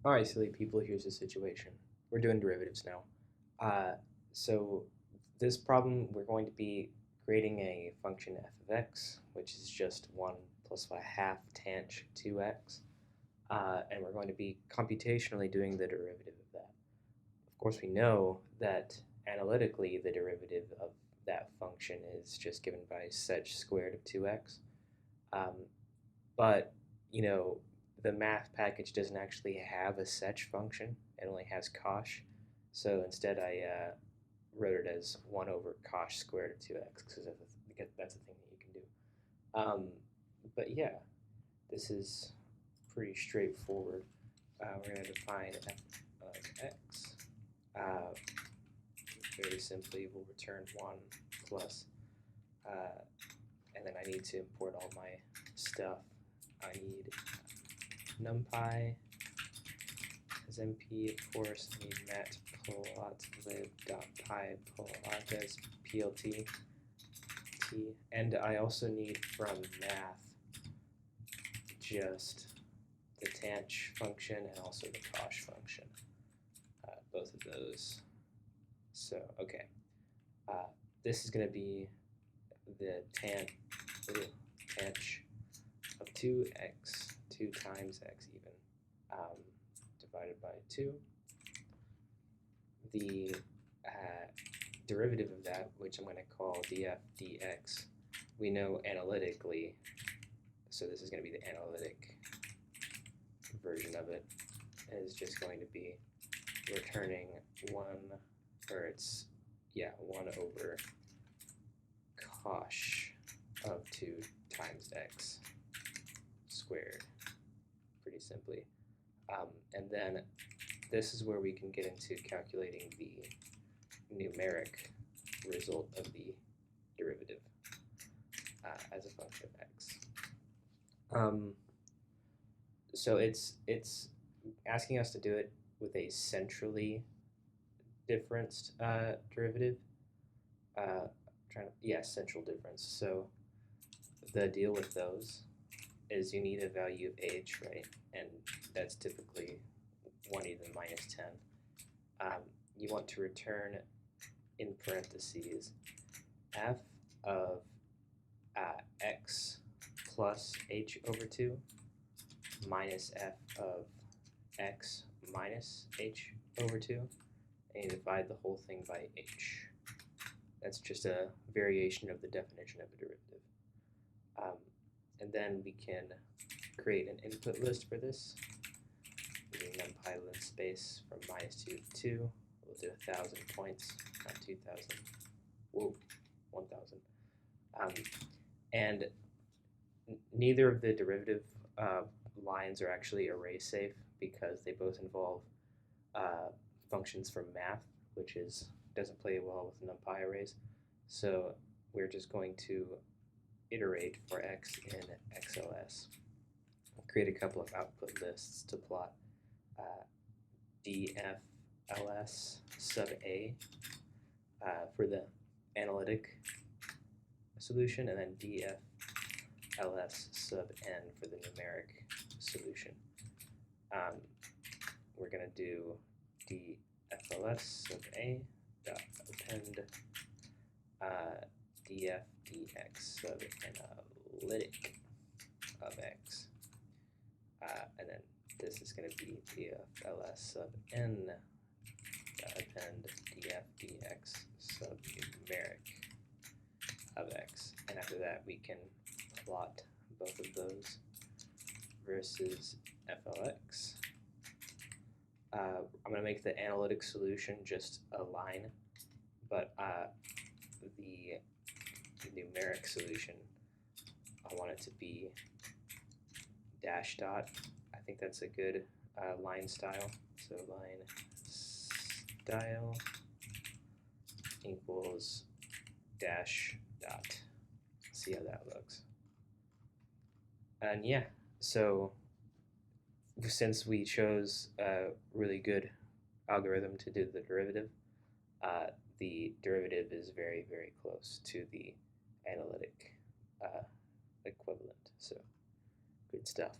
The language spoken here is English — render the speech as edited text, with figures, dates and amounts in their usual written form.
All right, silly people, here's the situation. We're doing derivatives now. So this problem, we're going to be creating a function f of x, which is just 1 plus a half tanh 2x. And we're going to be computationally doing the derivative of that. Of course, we know that analytically the derivative of that function is just given by sec squared of 2x. Um, but, you know, the math package doesn't actually have a sec function. It only has cosh. So instead I wrote it as 1 over cosh squared of 2x because that's a thing that you can do. But yeah, this is pretty straightforward. We're going to define f of x. Very simply, we'll return 1 plus, and then I need to import all my stuff. I need numpy as np, of course. I need matplotlib.py plot as plt. And I also need from math just the tanh function and also the cosh function, both of those. So, okay, this is going to be the tanh of 2x, 2 times x even, divided by 2. The derivative of that, which I'm going to call df dx, we know analytically, so this is going to be the analytic version of it, is just going to be returning 1 over cosh of 2 times x squared, pretty simply. And then this is where we can get into calculating the numeric result of the derivative as a function of x. So it's asking us to do it with a centrally differenced derivative. Central difference. So the deal with those is you need a value of h, right? And that's typically 1 to the minus 10. You want to return in parentheses f of x plus h over 2 minus f of x minus h over 2, and you divide the whole thing by h. That's just a variation of the definition of a derivative. And then we can create an input list for this using numpy linspace from -2 to 2. We'll do 1,000 points, not 2,000. Whoa, 1,000. And neither of the derivative lines are actually array safe because they both involve functions from math, which doesn't play well with numpy arrays. So we're just going to iterate for x in XLS. I'll create a couple of output lists to plot dfls sub a for the analytic solution, and then dfls sub n for the numeric solution. We're going to do dfls sub a dot append df dx sub analytic of x, and then this is going to be dfls sub n dot append df dx sub numeric of x, and after that we can plot both of those versus flx. I'm going to make the analytic solution just a line, but the numeric solution, I want it to be dash dot. I think that's a good line style. So line style equals dash dot. See how that looks. And yeah, so since we chose a really good algorithm to do the derivative is very, very close to the analytic equivalent. So good stuff.